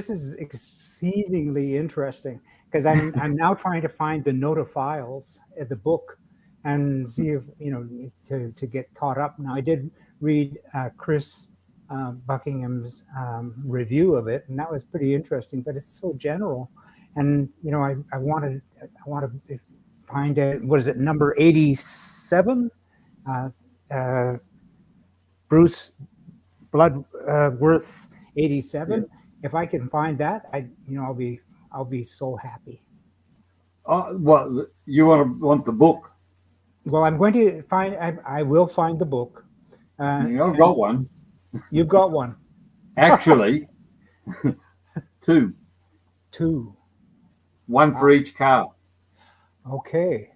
this is exceedingly interesting because I'm now trying to find the Nota files at the book and see if to get caught up. Now I did read Chris Buckingham's review of it, and that was pretty interesting. But it's so general, and I want to find it. What is it? Number 87. Bruce Bloodworth's 87. Yeah. If I can find that, I'll be so happy. Well, you want the book? Well, I'm going to find. I will find the book. I've got one. You've got one. Actually, two. One for each car. Okay.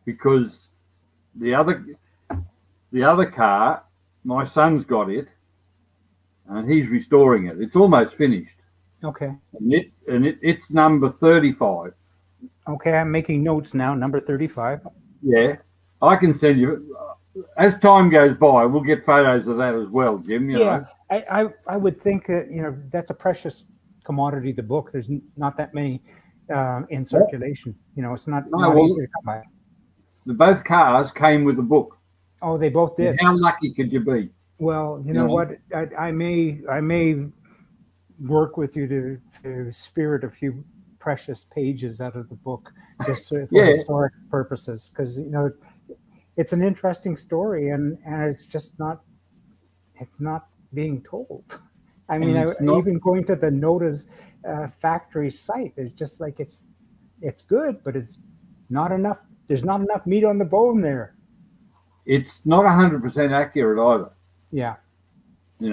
Because the other car, my son's got it, and he's restoring it. It's almost finished. Okay. And it's number 35. Okay, I'm making notes now. Number 35. Yeah, I can send you. As time goes by, we'll get photos of that as well, Jim. You know. I would think that that's a precious commodity. The book. There's not that many in circulation. It's not easy to come by. Both cars came with a book. Oh, they both did. And how lucky could you be? Well, you know what? I may work with you to spirit a few precious pages out of the book just for historic purposes, because it's an interesting story, and it's just not being told. I mean, even going to the Nota's factory site, it's just like it's good, but it's not enough. There's not enough meat on the bone there. It's not 100% accurate either. Yeah.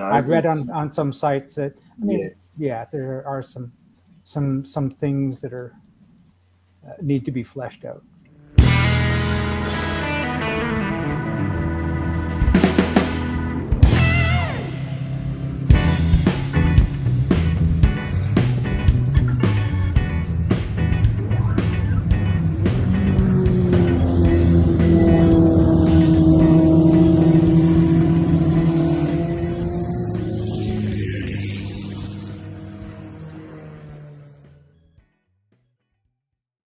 I've read on some sites that there are some things that are need to be fleshed out.